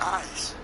eyes.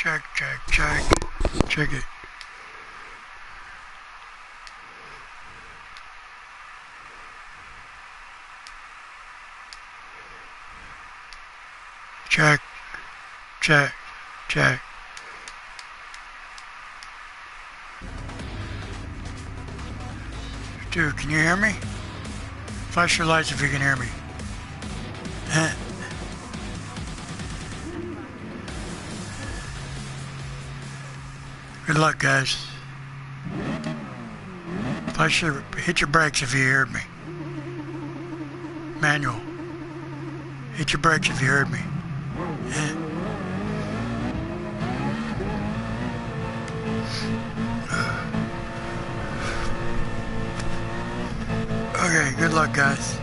Check, check, check. Check it. Check, check, check. Dude, can you hear me? Flash your lights if you can hear me. Good luck, guys. Hit your brakes if you heard me. Manual. Hit your brakes if you heard me. Good luck, guys.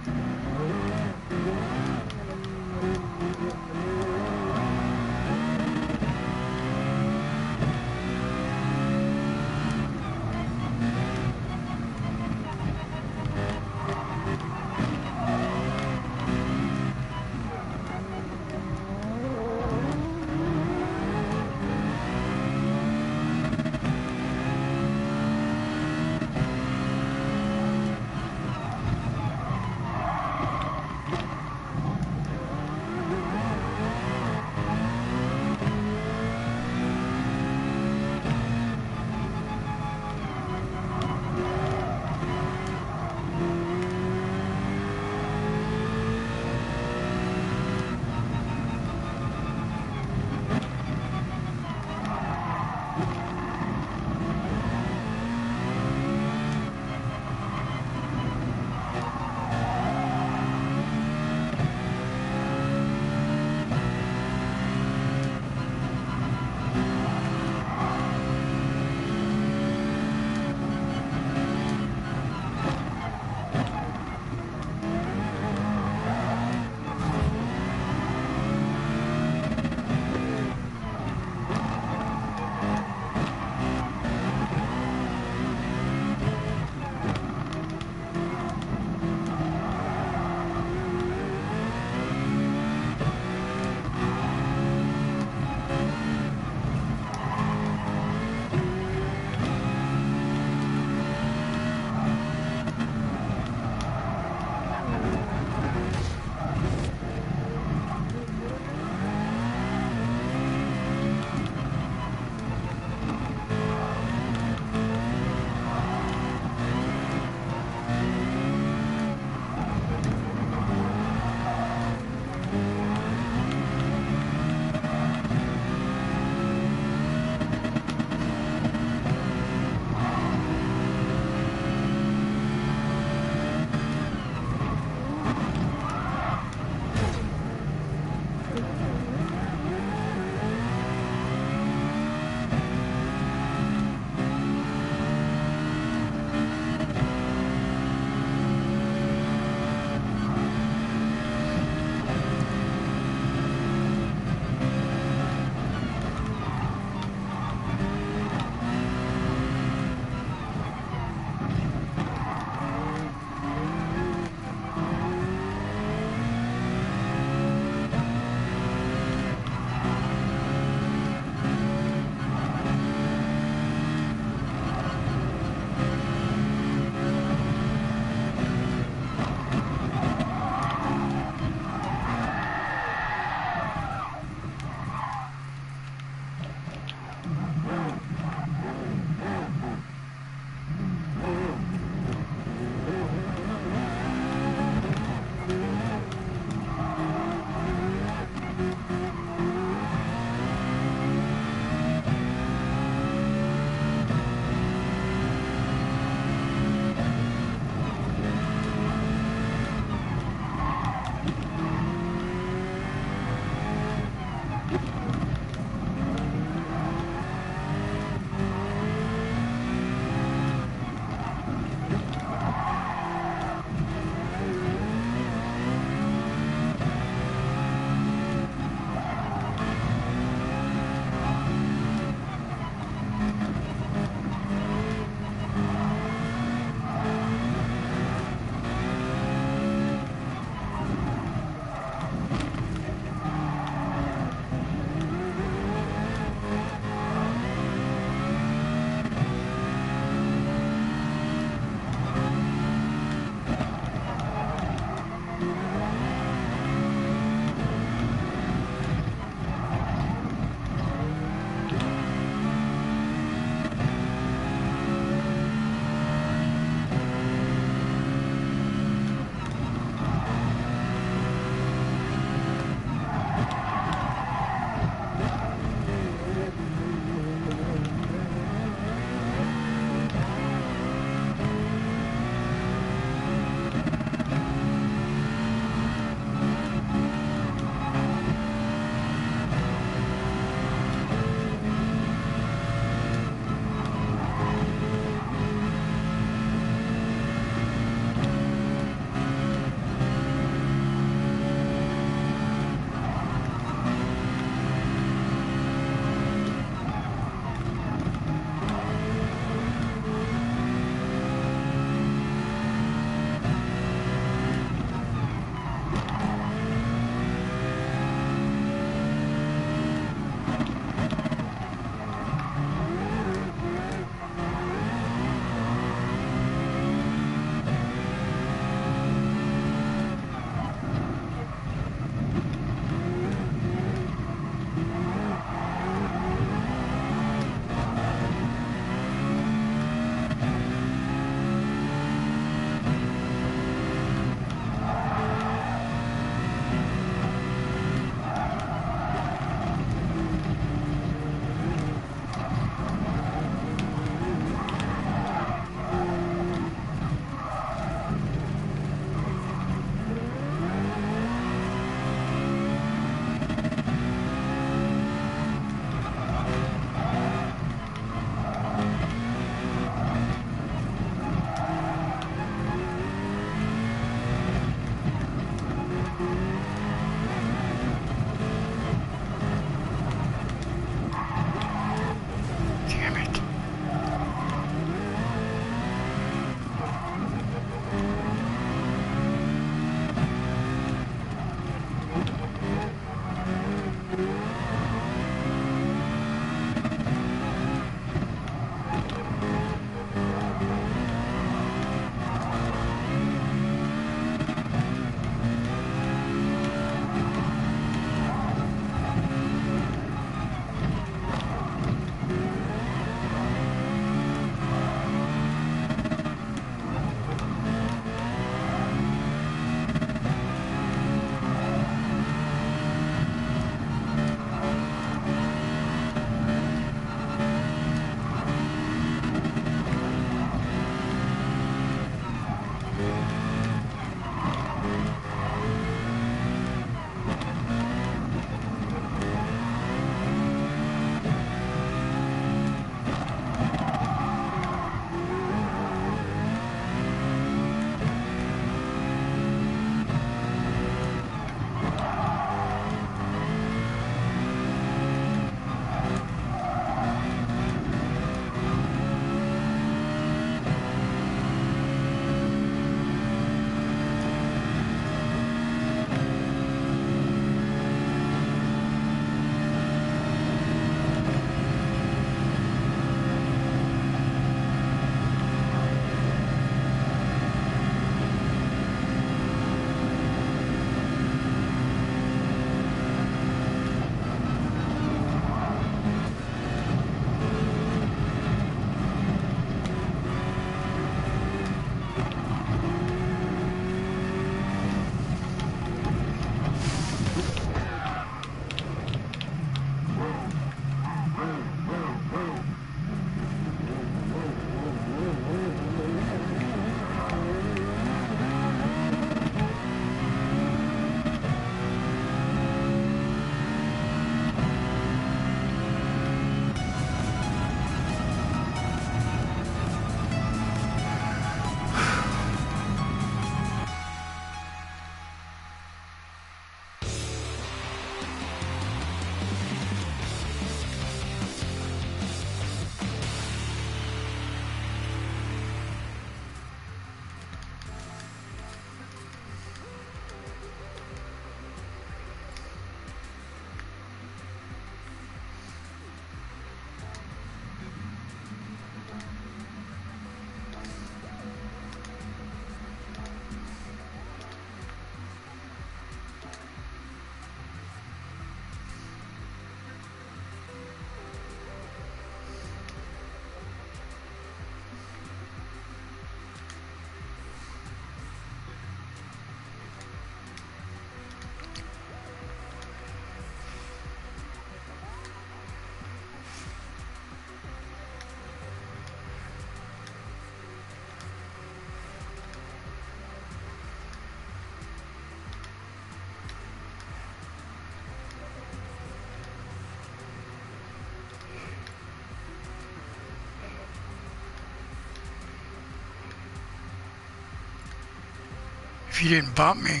if you didn't bump me.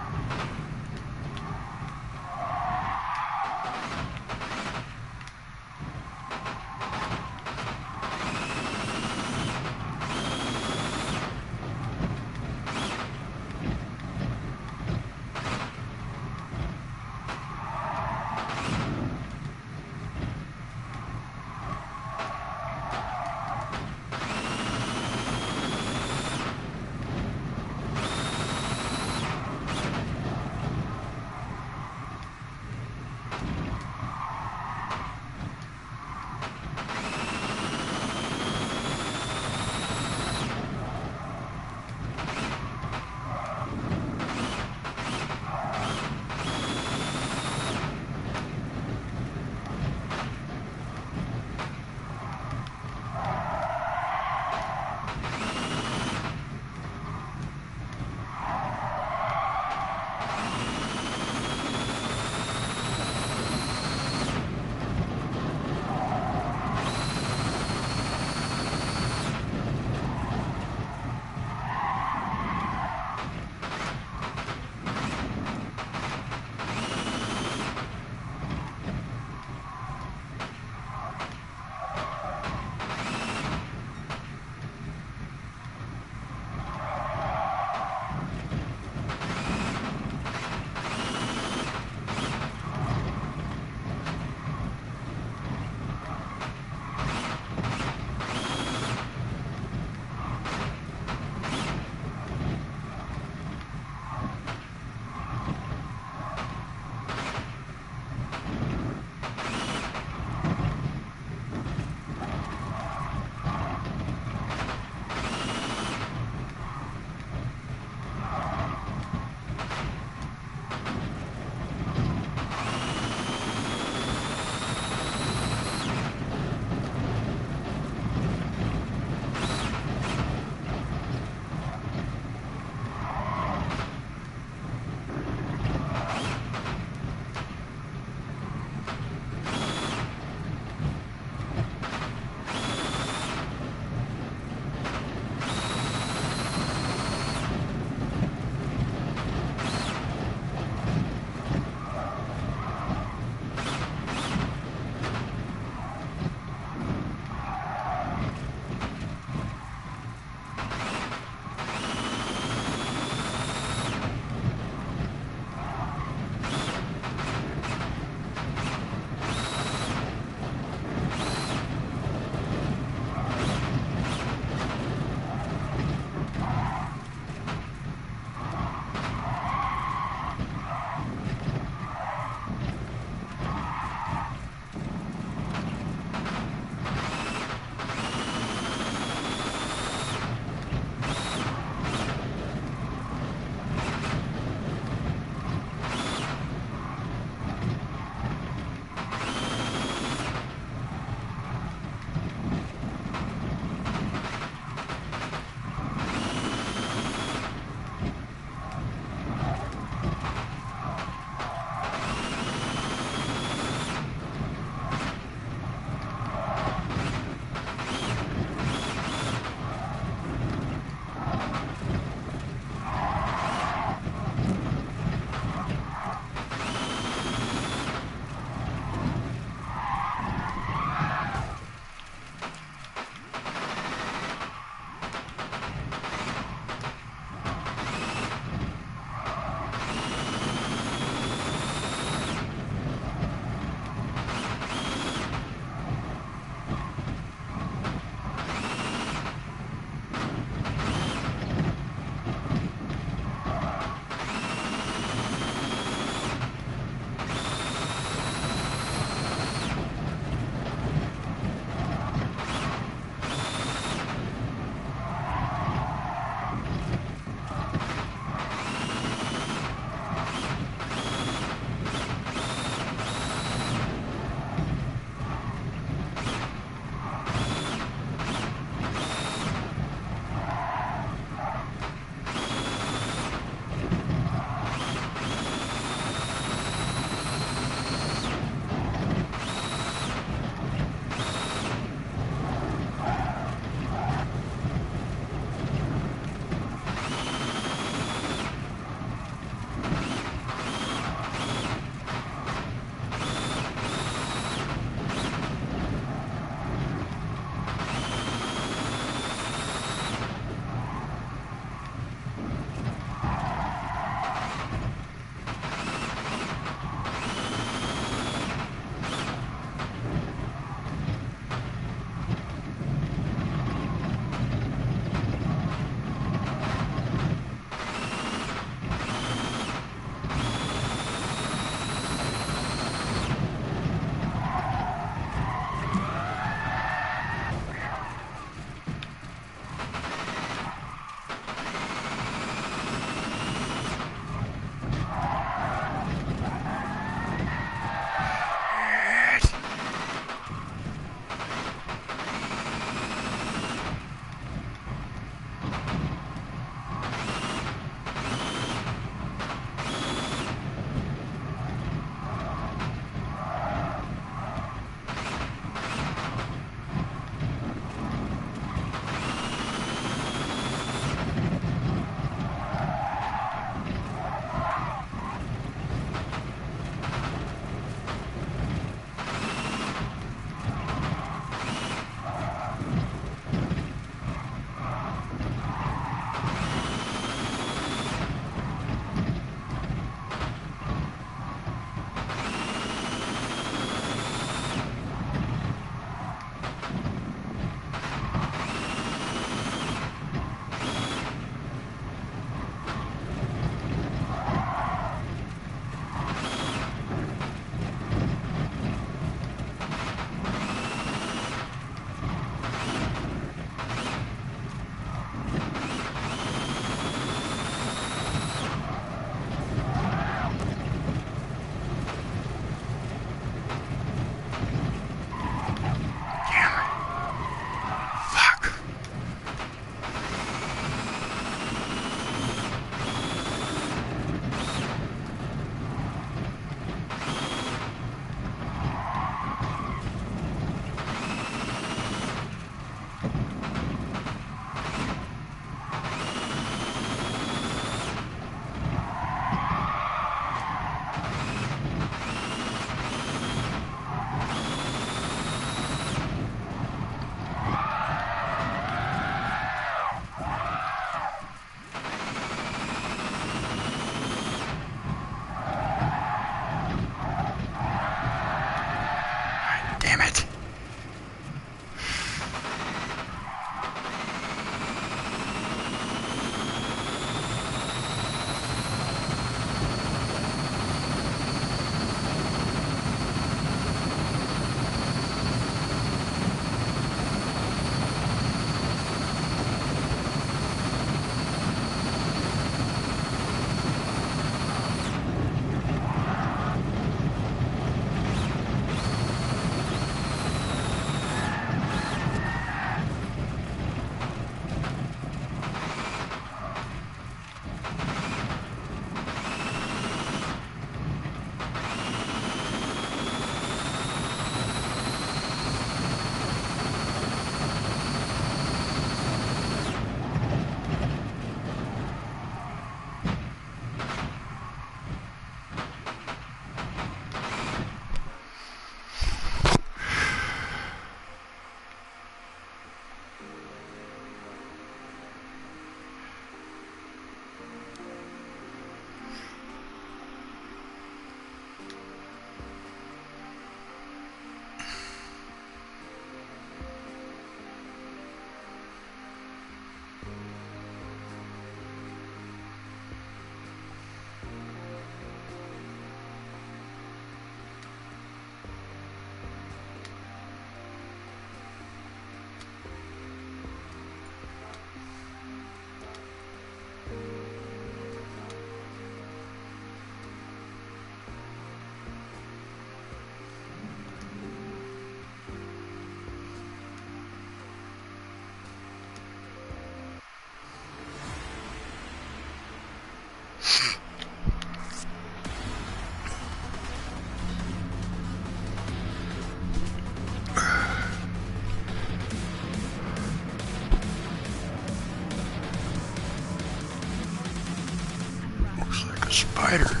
spider.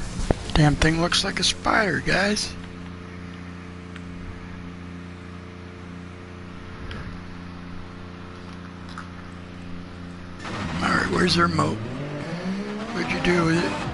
Damn thing looks like a spider, guys. Alright, where's their moat? What'd you do with it?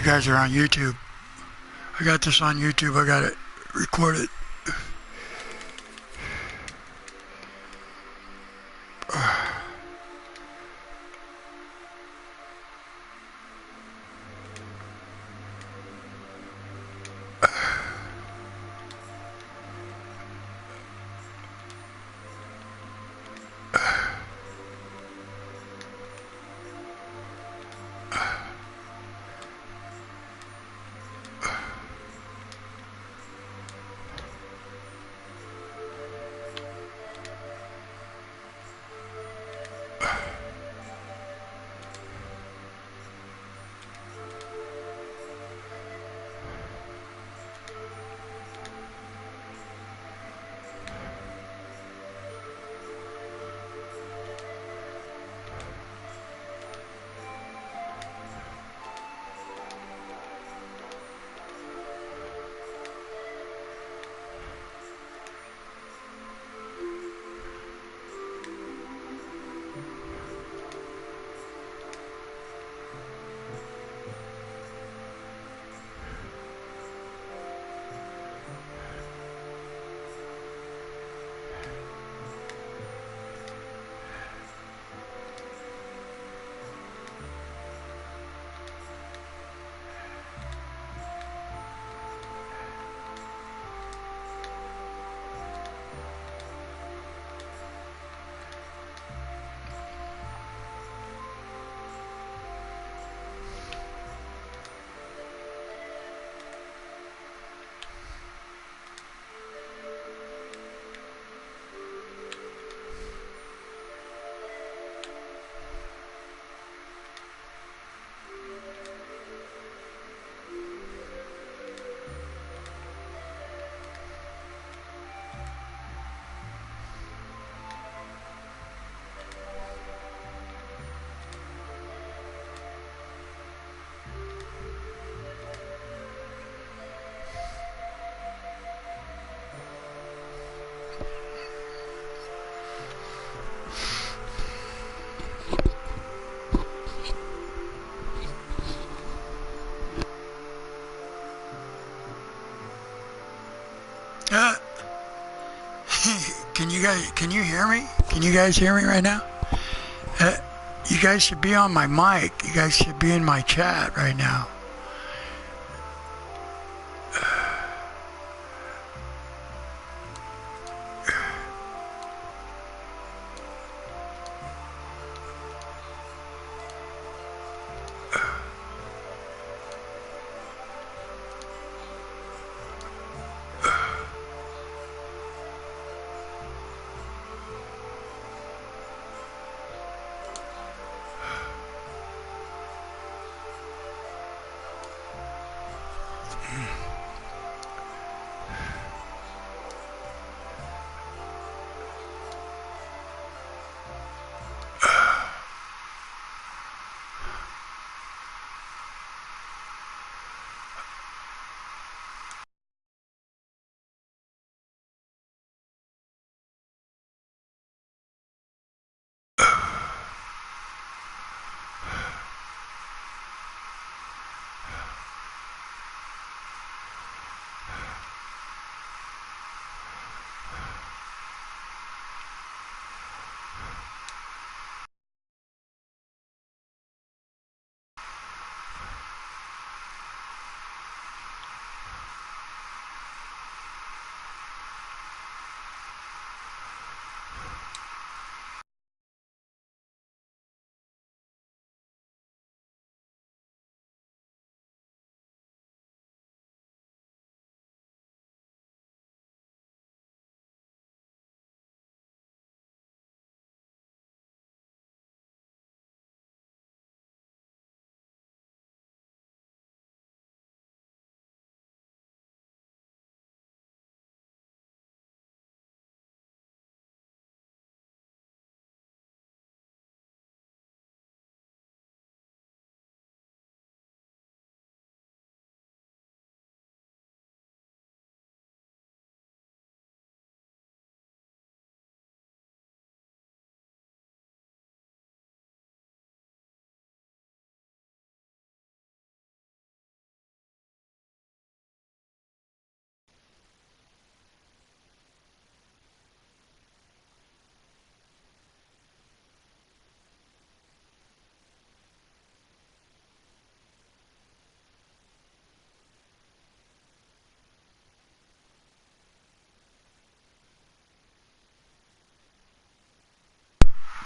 guys are on YouTube. I got this on YouTube. I got it recorded. Can you hear me? Can you guys hear me right now? You guys should be on my mic. You guys should be in my chat right now.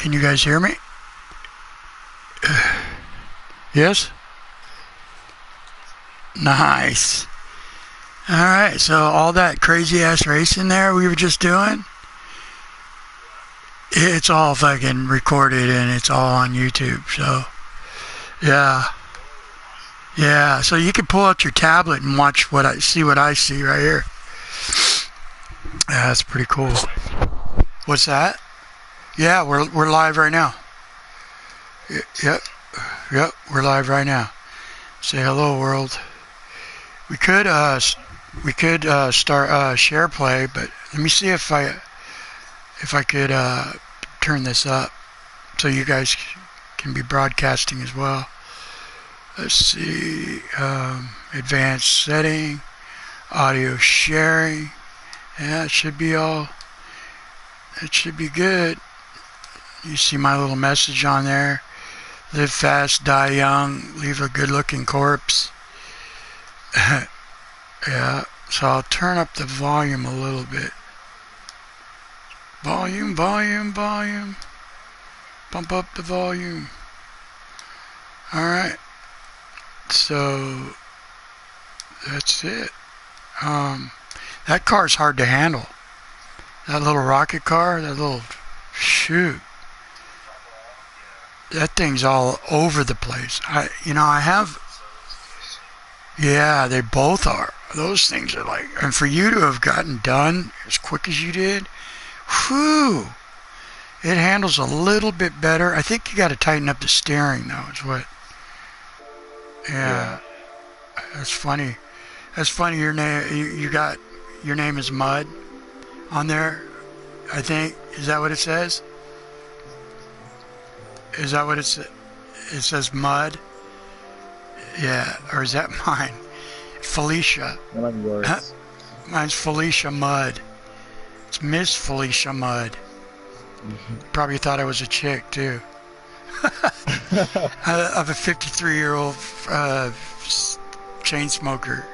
Can you guys hear me? Yes? Nice. Alright, so all that crazy ass racing there we were just doing, it's all fucking recorded and it's all on YouTube, so yeah. Yeah, so you can pull out your tablet and watch what I see right here. Yeah, that's pretty cool. What's that? Yeah, we're live right now. Yep, we're live right now. Say hello, world. We could start share play, but let me see if I could turn this up so you guys can be broadcasting as well. Let's see, advanced setting, audio sharing. Yeah, it should be good. You see my little message on there. Live fast, die young, leave a good looking corpse. Yeah, so I'll turn up the volume a little bit. Volume. Bump up the volume. Alright. So that's it. That car's hard to handle. That little rocket car, shoot. That thing's all over the place. Yeah, they both are. Those things are like, and for you to have gotten done as quick as you did, whew, it handles a little bit better. I think you got to tighten up the steering though, is what. Yeah. That's funny. That's funny. Your name, you got, your name is Mud on there, I think. Is that what it says? Is that what it says Mud? Yeah, or is that mine? Felicia. One of yours. Mine's Felicia Mud. It's Miss Felicia Mud. Probably thought I was a chick too. I'm a 53-year-old chain smoker,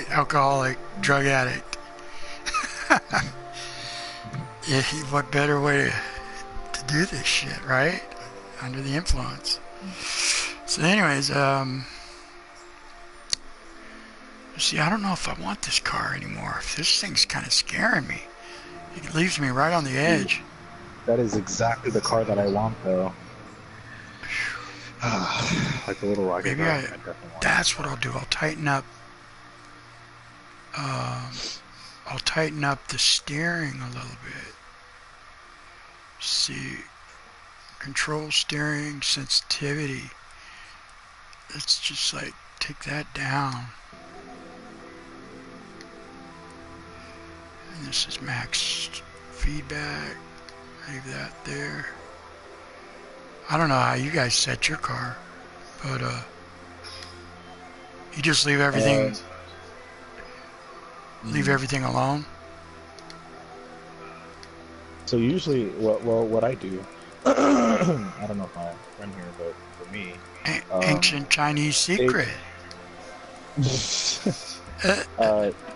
alcoholic, drug addict. Yeah, what better way to do this shit, right? Under the influence. So anyways, see, I don't know if I want this car anymore. This thing's kind of scaring me. It leaves me right on the edge. That is exactly the car that I want, though. Like the little rocket car. Maybe that's what I'll do. I'll tighten up. I'll tighten up the steering a little bit. See, control steering sensitivity. Let's just like take that down. And this is max feedback. Leave that there. I don't know how you guys set your car, but you just leave everything alone. So usually, what I do, I don't know if my friend here, but for me, ancient Chinese secret.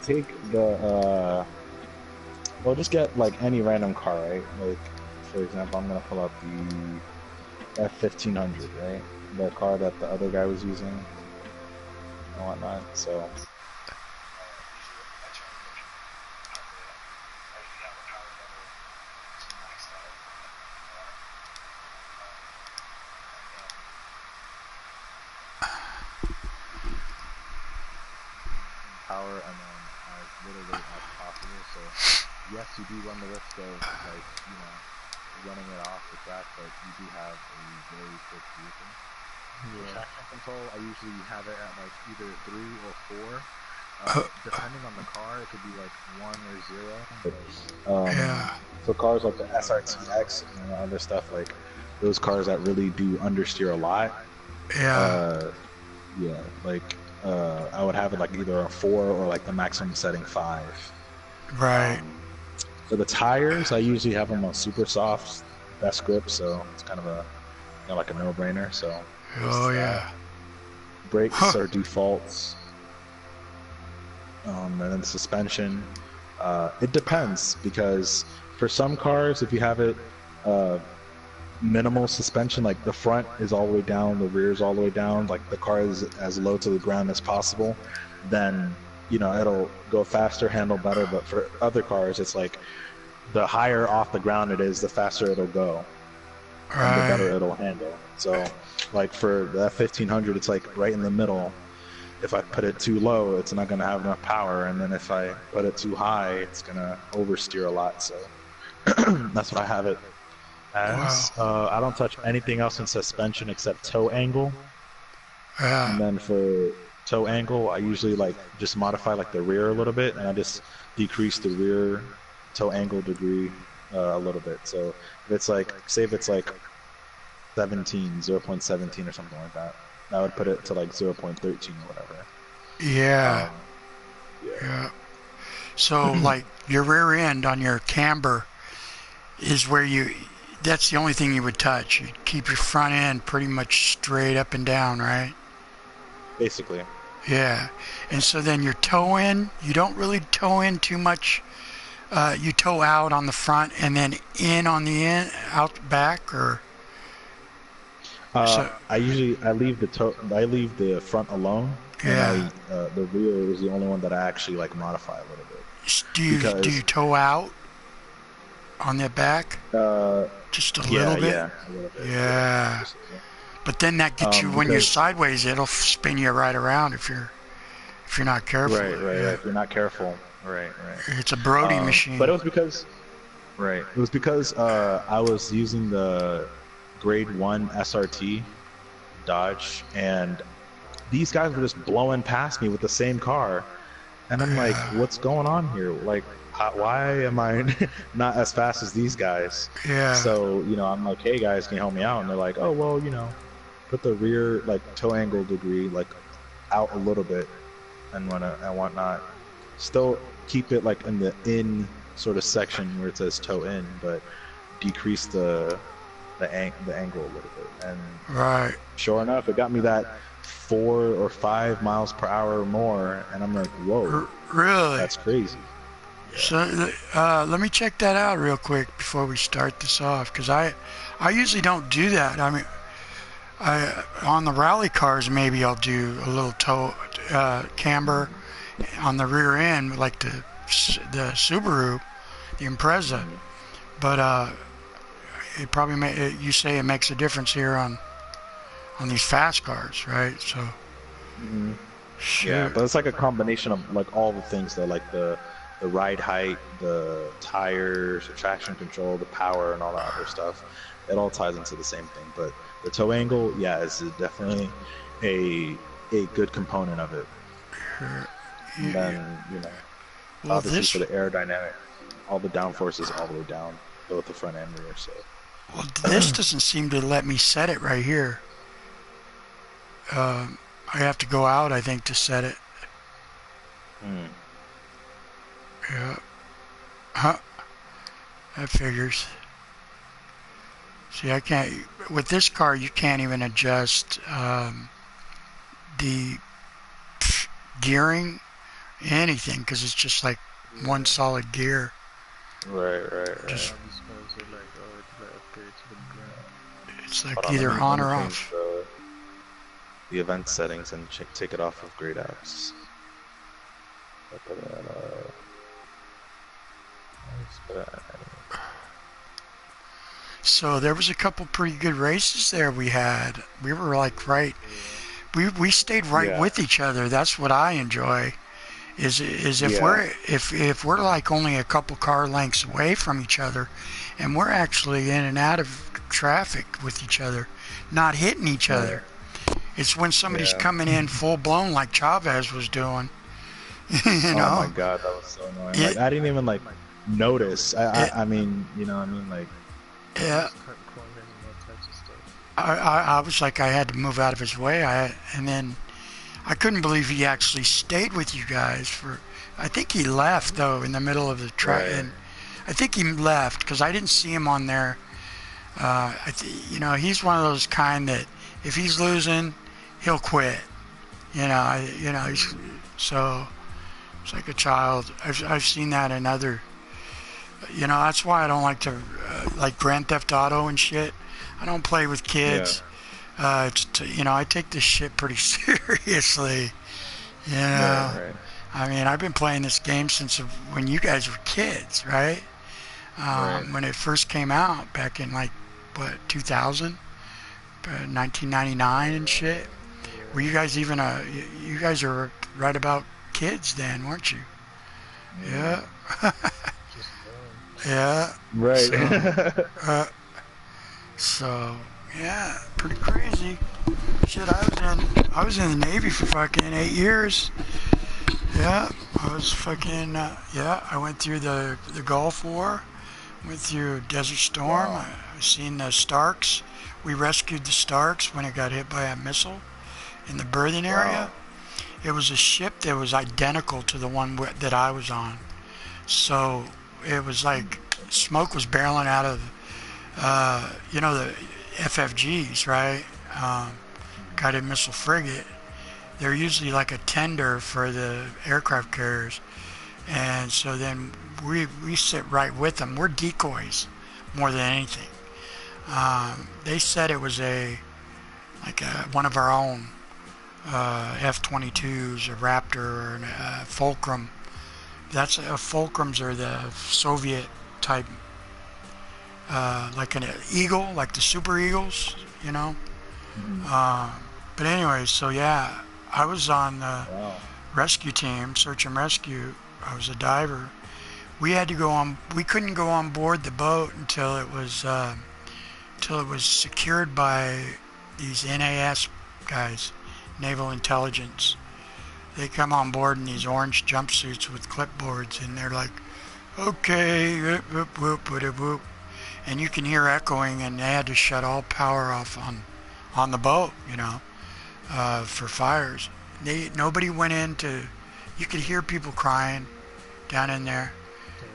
Take the well, just get like any random car, right? Like, for example, I'm gonna pull up the F1500, right? The car that the other guy was using and whatnot. So. Power and then as little weight as possible. So yes, you do run the risk of like running it off the track, but you do have a very quick vehicle. Yeah. Traction control, I usually have it at like either 3 or 4. Depending on the car, it could be like 1 or 0. Yeah. So cars like the SRTX and other stuff, like those cars that really do understeer a lot. Yeah. Yeah, like I would have it like either a 4 or like the maximum setting 5. Right. For the tires, I usually have them on super soft, best grip, so it's kind of a like a no-brainer. So. Oh yeah. Brakes are defaults. And then suspension. It depends, because for some cars, if you have it minimal suspension. Like the front is all the way down, the rear is all the way down. Like the car is as low to the ground as possible. Then it'll go faster, handle better. But for other cars, it's like the higher off the ground it is, the faster it'll go, and the better Right. it'll handle. So, like for the F1500, it's like right in the middle. If I put it too low, it's not going to have enough power, and then if I put it too high, it's going to oversteer a lot. So that's what I have it as. Wow. I don't touch anything else in suspension except toe angle, and Yeah. then for toe angle, I usually like just modify like the rear a little bit, and I just decrease the rear toe angle degree a little bit. So if it's like, say if it's like 0.17 or something like that, I would put it to like 0.13 or whatever. Yeah. Yeah. Yeah. So like your rear end on your camber is where that's the only thing you would touch. You keep your front end pretty much straight up and down, right? Basically. Yeah. And so then your toe in, you don't really toe in too much. You toe out on the front and then in on the end, out back, or so. I leave the front alone, and Yeah. the rear is the only one that I actually like modify a little bit Do you because toe out on the back just a little bit? yeah, a little bit, Yeah. just a little. But then that gets you when you're Because sideways. It'll spin you right around if you're not careful. right, Yeah. if you're not careful, right. It's a Brody machine. But it was because I was using the grade 1 SRT Dodge, and these guys were just blowing past me with the same car, and I'm like, what's going on here? Like, why am I not as fast as these guys? Yeah. So I'm like, hey guys, can you help me out? And they're like, oh well, put the rear like toe angle degree like out a little bit and whatnot. Still keep it like in the in sort of section where it says toe in, but decrease the angle a little bit. And Right. sure enough, it got me that 4 or 5 miles per hour more, and I'm like, whoa, Really? that's crazy. So let me check that out real quick before we start this off, because I usually don't do that. I mean, on the rally cars maybe I'll do a little toe camber on the rear end, like the Subaru, the Impreza. But it probably you say it makes a difference here on these fast cars, right? So Yeah, but it's like a combination of like all the things that like the ride height, the tires, the traction control, the power, and all that other stuff. It all ties into the same thing. But the toe angle, yeah, is definitely a good component of it. And then well, obviously for the aerodynamic, all the downforce is all the way down, both the front and rear. So this doesn't seem to let me set it right here. I have to go out, I think, to set it. Yeah. Huh. That figures. See, I can't. With this car, you can't even adjust the gearing, anything, because it's just like one solid gear. Right. Just, it's like Hold on, either let on me or change off. the event settings and take it off of Great Apps. So there was a couple pretty good races there we had. We were like right. We stayed right with each other. That's what I enjoy. Is if we're like only a couple car lengths away from each other, and we're actually in and out of traffic with each other, not hitting each other. It's when somebody's coming in full blown like Chavez was doing. Oh my god, that was so annoying. Like I didn't even like notice. I mean, like. Yeah. I was like, I had to move out of his way. And then I couldn't believe he actually stayed with you guys for. I think he left though in the middle of the track, and I think he left because I didn't see him on there. He's one of those kind that if he's losing, he'll quit. He's so it's like a child. I've seen that in other You know, that's why I don't like to, like Grand Theft Auto and shit. I don't play with kids. You know, I take this shit pretty seriously. You know, Right. I mean, I've been playing this game since when you guys were kids, right? Right. When it first came out back in like, what, 2000? 1999 and shit. Were you guys even you guys are right about kids then, weren't you? Yeah. Just Yeah. right. So, uh, so yeah, pretty crazy. Shit, I was in the Navy for fucking 8 years. Yeah, I was fucking yeah. I went through the Gulf War, went through Desert Storm. Wow. I seen the Starks. We rescued the Starks when it got hit by a missile in the berthing area. Wow. It was a ship that was identical to the one that I was on. So it was like smoke was barreling out of, you know, the FFGs, right? Guided missile frigate. They're usually like a tender for the aircraft carriers. And so then we sit right with them. We're decoys more than anything. They said it was one of our own F-22s, a Raptor, or a Fulcrum. Fulcrums are the Soviet type, like an Eagle, like the Super Eagles, you know. But anyway, so yeah, I was on the Wow. rescue team, search and rescue. I was a diver. We had to go on. We couldn't go on board the boat until it was secured by these NAS guys, Naval Intelligence. They come on board in these orange jumpsuits with clipboards, and they're like, "Okay, whoop, whoop, whoop, whoop, whoop," and you can hear echoing. And they had to shut all power off on the boat, you know, for fires. Nobody went into. You could hear people crying down in there.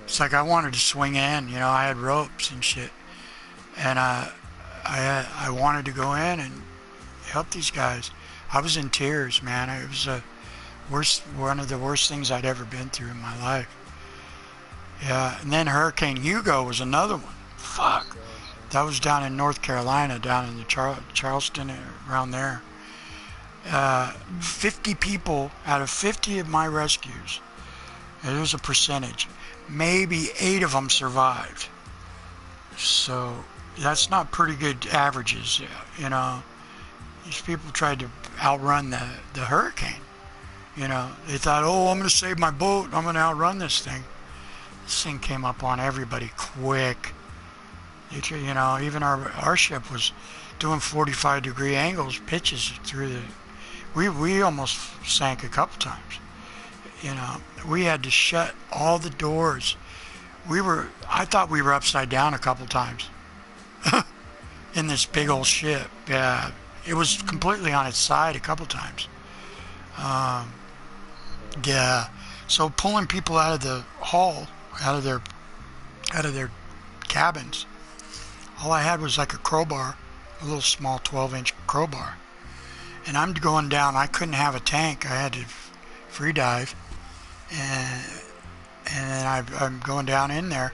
It's like I wanted to swing in, you know. I had ropes and shit, and I wanted to go in and help these guys. I was in tears, man. It was one of the worst things I'd ever been through in my life. Yeah, and then Hurricane Hugo was another one. Fuck. That was down in North Carolina, down in the Charleston, around there. 50 people out of 50 of my rescues, it was a percentage, maybe 8 of them survived. So that's not pretty good averages, you know. These people tried to outrun the hurricane. You know, they thought, oh, I'm going to save my boat. I'm going to outrun this thing. This thing came up on everybody quick. You know, even our ship was doing 45-degree angles, pitches through the. We almost sank a couple times. You know, we had to shut all the doors. I thought we were upside down a couple times in this big old ship. Yeah, it was completely on its side a couple times. Yeah, so pulling people out of the hull, out of their cabins. All I had was like a crowbar, a little small 12-inch crowbar, and I'm going down. I couldn't have a tank. I had to free dive, and then I'm going down in there,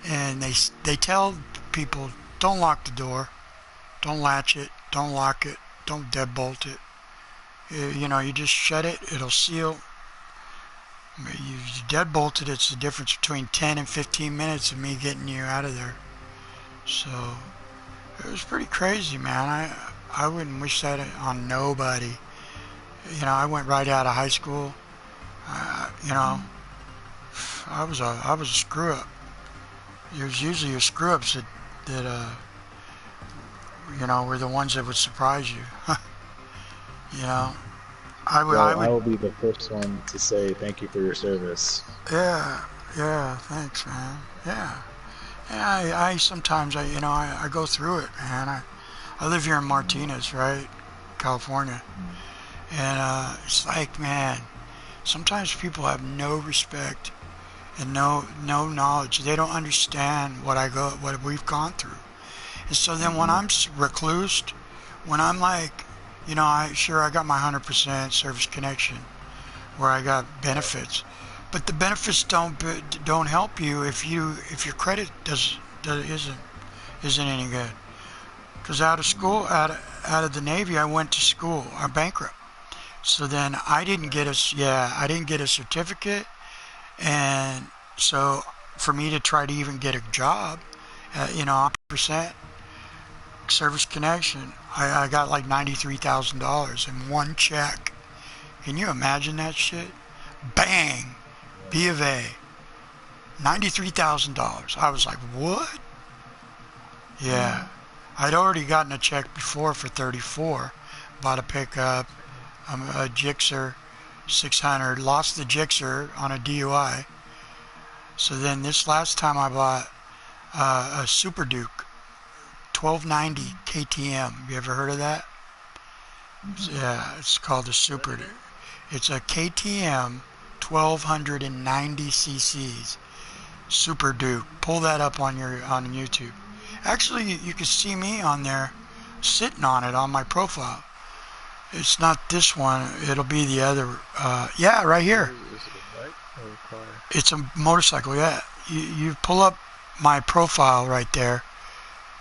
and they tell people, don't lock the door, don't latch it, don't lock it, don't deadbolt it. You know, you just shut it, it'll seal. You deadbolt it, it's the difference between 10 and 15 minutes of me getting you out of there. So it was pretty crazy, man. I wouldn't wish that on nobody. You know, I went right out of high school. You know, I was a screw up. There's usually your screw ups that you know, were the ones that would surprise you. You know, I will be the first one to say thank you for your service. Yeah, thanks, man. Yeah. And I sometimes, you know, I go through it, man. I live here in Martinez, right? California. And it's like, man, sometimes people have no respect and no knowledge. They don't understand what we've gone through. And so then when I'm reclused, when I'm like, you know, I got my 100% service connection where I got benefits. But the benefits don't help you if your credit isn't any good. Because out of school, out of the Navy, I went to school. I'm bankrupt. So then I didn't get a certificate, and so for me to try to even get a job, 100% service connection, I got like $93,000 in one check. Can you imagine that shit? Bang, B of A, $93,000. I was like, what? Yeah, I'd already gotten a check before for 34. Bought a pickup, a Gixxer 600. Lost the Gixxer on a DUI. So then this last time I bought a Super Duke 1290 KTM. You ever heard of that? Yeah, it's called a Super Duke. It's a KTM 1290 cc's Super Duke. Pull that up on YouTube. Actually, you can see me on there sitting on it on my profile. It's not this one. It'll be the other. Yeah, right here. Is it a bike or a car? It's a motorcycle. Yeah. You pull up my profile right there.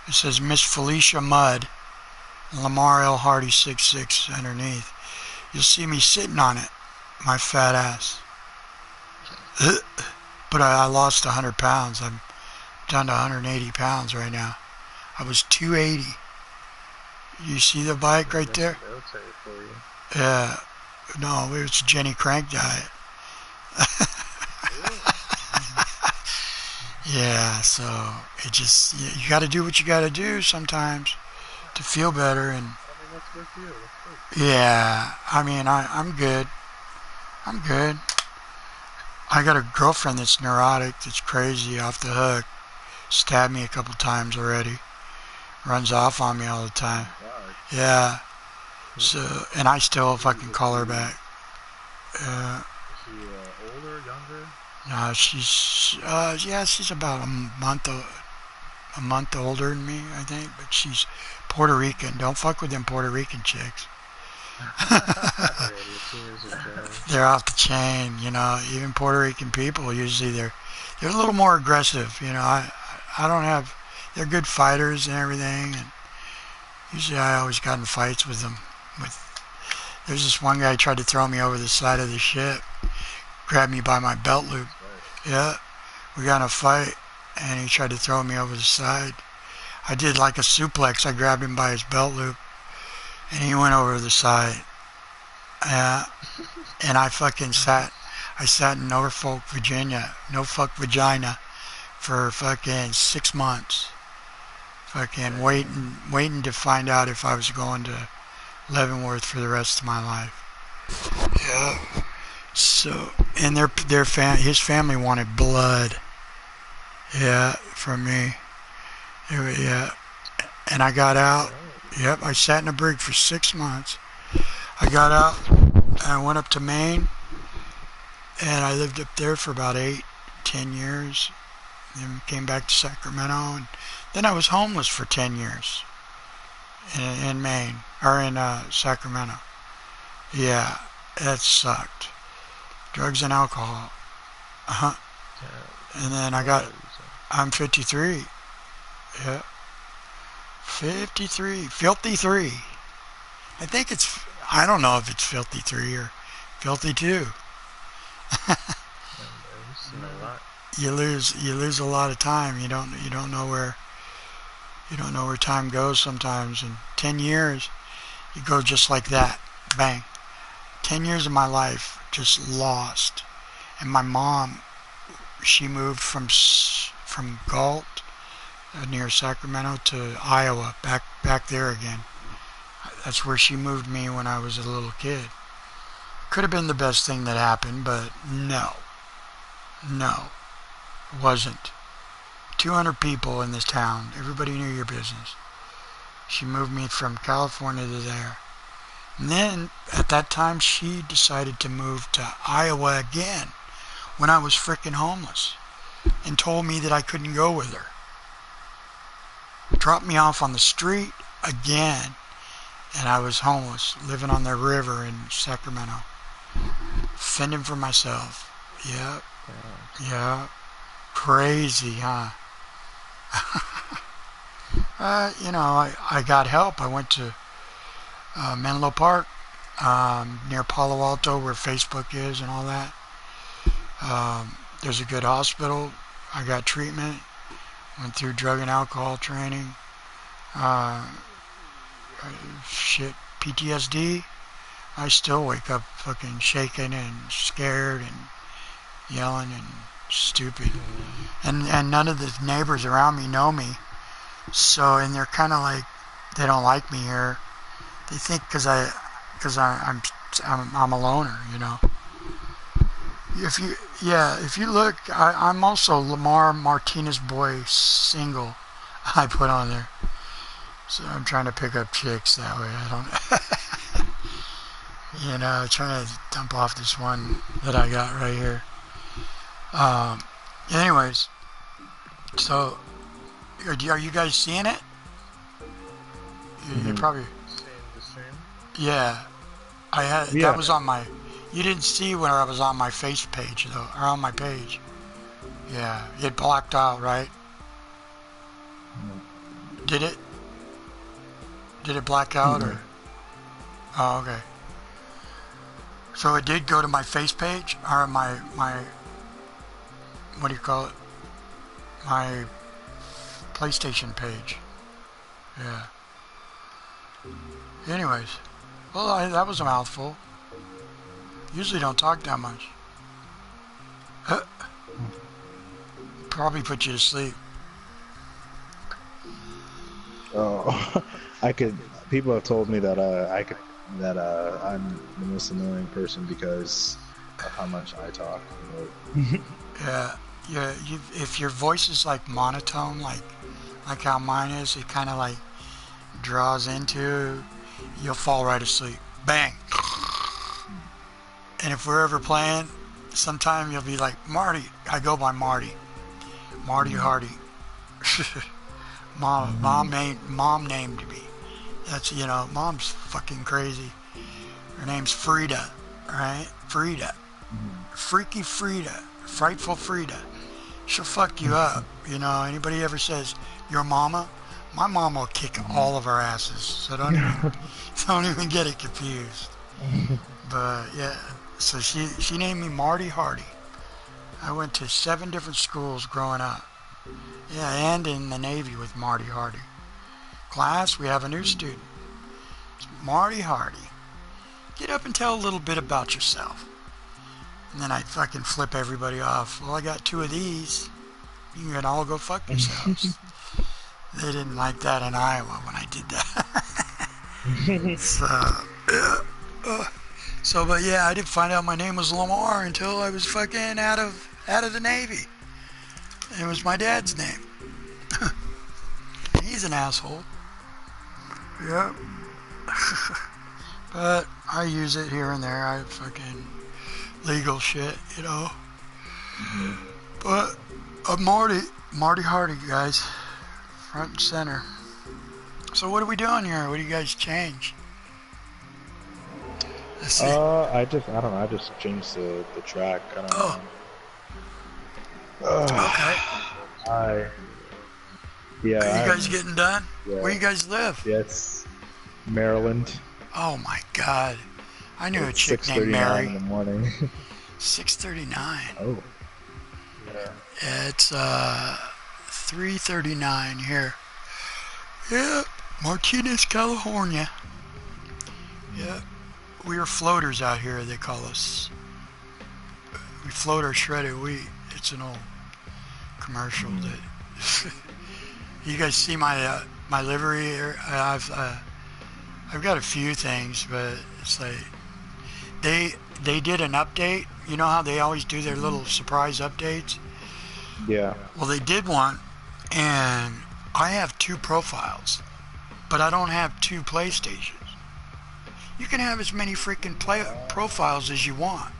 It says Miss Felicia Mudd, LamarLHardy66's underneath. You'll see me sitting on it. My fat ass. But I lost 100 pounds. I'm down to 180 pounds right now. I was 280. You see the bike right there? For you. Yeah. No, it's Jenny Crank diet. Yeah, so it just, you got to do what you got to do sometimes to feel better. And That's good for you. That's good. yeah, I mean, I'm good. I'm good. I got a girlfriend that's neurotic, that's crazy, off the hook. Stabbed me a couple times already. Runs off on me all the time. God. Yeah. So, and I still fucking call her back. Is she older, younger? No, she's about a month older than me, I think. But she's Puerto Rican. Don't fuck with them Puerto Rican chicks. They're off the chain, Even Puerto Rican people usually they're a little more aggressive, I don't have. They're good fighters and everything, and usually I always got in fights with them. There's this one guy tried to throw me over the side of the ship, grabbed me by my belt loop. Yeah, we got in a fight, and he tried to throw me over the side. I did like a suplex. I grabbed him by his belt loop, and he went over the side. And I fucking sat in Norfolk, Virginia, vagina, for fucking 6 months. Fucking waiting to find out if I was going to Leavenworth for the rest of my life. Yeah. So, and his family wanted blood. Yeah, from me. Yeah. And I got out. Yep, I sat in a brig for 6 months. I got out and I went up to Maine, and I lived up there for about 10 years. Then came back to Sacramento, and then I was homeless for 10 years in Maine, or in Sacramento. Yeah, that sucked. Drugs and alcohol. And then I'm 53. Yeah. 53. Filthy 3. I don't know if it's filthy 3 or filthy 2. You lose a lot of time. You don't know where time goes sometimes. In 10 years, you go just like that. Bang. 10 years of my life just lost. And my mom, she moved from Galt, near Sacramento, to Iowa, back there again. That's where she moved me when I was a little kid. Could have been the best thing that happened, but no, it wasn't. 200 people in this town. Everybody knew your business. She moved me from California to there. And then, at that time, she decided to move to Iowa again when I was frickin' homeless, and told me that I couldn't go with her. Dropped me off on the street again, and I was homeless, living on the river in Sacramento, fending for myself. Yeah. Damn. Yeah. Crazy, huh? I got help. I went to Menlo Park, near Palo Alto, where Facebook is and all that. There's a good hospital. I got treatment. Went through drug and alcohol training. Uh, Shit, PTSD. I still wake up fucking shaking and scared and yelling and stupid. And none of the neighbors around me know me. So, and they're kind of like, they don't like me here. They think I'm a loner, you know. If you look, I'm also Lamar Martinez boy single. I put on there, so I'm trying to pick up chicks that way. I don't, trying to dump off this one that I got right here. Anyways, so are you guys seeing it? You probably, Seeing the stream? yeah. I had Yeah. that was on my. You didn't see when I was on my face page though, or on my page. Yeah, it blocked out, right? Did it? Did it black out or? Oh, okay. So it did go to my face page or my what do you call it? My PlayStation page. Yeah. Anyways, well, that was a mouthful. Usually don't talk that much. Probably put you to sleep. Oh, I could. People have told me that I'm the most annoying person because of how much I talk. But Yeah. If your voice is like monotone, like how mine is, it kind of like draws into, you'll fall right asleep. Bang. And if we're ever playing, sometime you'll be like, Marty. I go by Marty. Marty Hardy. Mom named me. That's, mom's fucking crazy. Her name's Frida, right? Frida. Freaky Frida. Frightful Frida. She'll fuck you up. Anybody ever says, your mama? My mom will kick all of our asses. So don't even get it confused. But yeah, so she named me Marty Hardy. I went to 7 different schools growing up. Yeah, and in the Navy with Marty Hardy. Class, we have a new student. It's Marty Hardy. Get up and tell a little bit about yourself. And then I fucking flip everybody off. Well, I got 2 of these. You can all go fuck yourselves. They didn't like that in Iowa when I did that. But yeah, I didn't find out my name was Lamar until I was fucking out of the Navy. It was my dad's name. He's an asshole. Yep. But I use it here and there. I fucking legal shit, But Marty Hardy, guys, front and center. So what are we doing here? What do you guys change? Let's see. I don't know. I just changed the track. I don't know. Okay. Yeah. Are you guys getting done? Yeah. Where you guys live? Yes, Maryland. Oh my God. I knew a chick It's named 6:39 Mary. in the morning. 6:39. Oh. Yeah. It's 3:39 here. Yep, Martinez, California. Yep, we are floaters out here. They call us. We float our shredded wheat. It's an old commercial that. You guys see my my livery here? I've got a few things, but it's like they did an update. You know how they always do their little surprise updates? Yeah. Well, they did one, and I have 2 profiles, but I don't have 2 PlayStations. You can have as many freaking profiles as you want.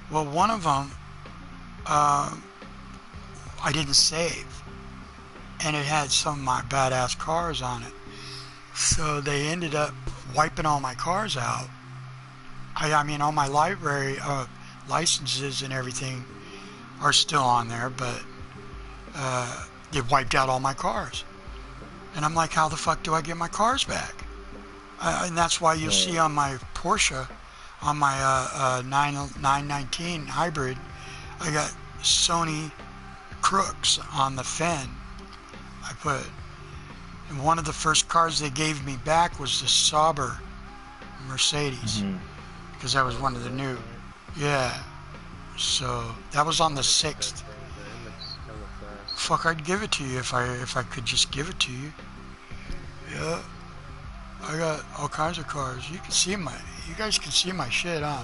Well, one of them, I didn't save, and it had some of my badass cars on it. So they ended up wiping all my cars out. I mean, all my library, licenses and everything are still on there, but they wiped out all my cars. And I'm like, how the fuck do I get my cars back? And that's why you'll see on my Porsche, on my 919 hybrid, I got Sony crooks on the fin. I put, and one of the first cars they gave me back was the Sauber Mercedes, because that was one of the new. Yeah. So that was on the 6th. Fuck, I'd give it to you if I could just give it to you. Yeah. I got all kinds of cars. You guys can see my shit, huh?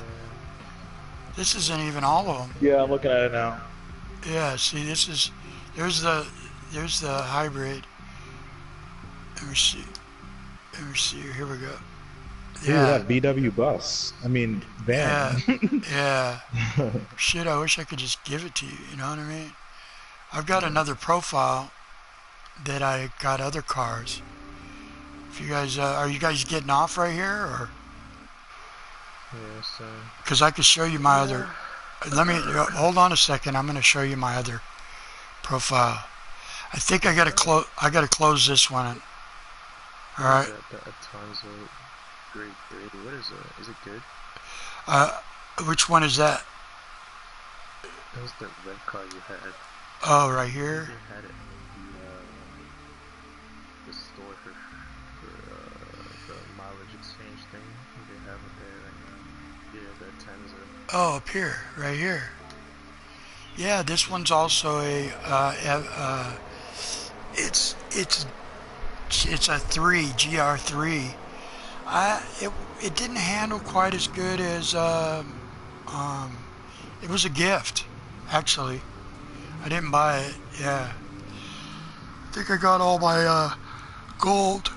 This isn't even all of them. Yeah, I'm looking at it now. Yeah, see, there's the hybrid. Let me see, here we go. Yeah, that VW bus. I mean, van. Yeah. Shit, I wish I could just give it to you, you know what I mean? I've got another profile that I got other cars. If you guys, are you guys getting off right here, or? Yes, sir. Because I could show you my other, let me, hold on a second, I'm going to show you my other profile. I think I got to close this one. Alright. Tons of great. What is it? Is it good? Which one is that? That was the red car you had. Oh, right here? You had it in the store for the mileage exchange thing. They have it there right now. Yeah, that Tenza. Oh, up here, right here. Yeah, this one's also a it's a GR3. It didn't handle quite as good as it was a gift, actually. I didn't buy it. Yeah, I think I got all my gold.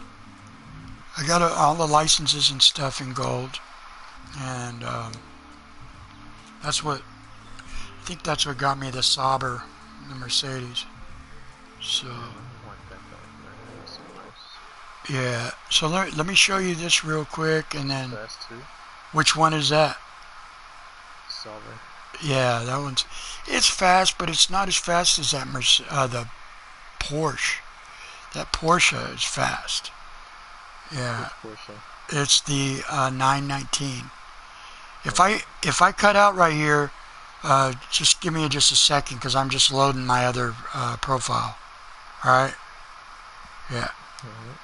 I got all the licenses and stuff in gold, and I think that's what got me the Sauber, the Mercedes. So. Yeah, so let me show you this real quick, and then. Fast too. Which one is that? Sauber. Yeah, that one's. It's fast, but it's not as fast as that the Porsche. That Porsche is fast. Yeah. Which Porsche? It's the 919. If I cut out right here, just give me just a second, because I'm just loading my other profile. All right. Yeah. Alright.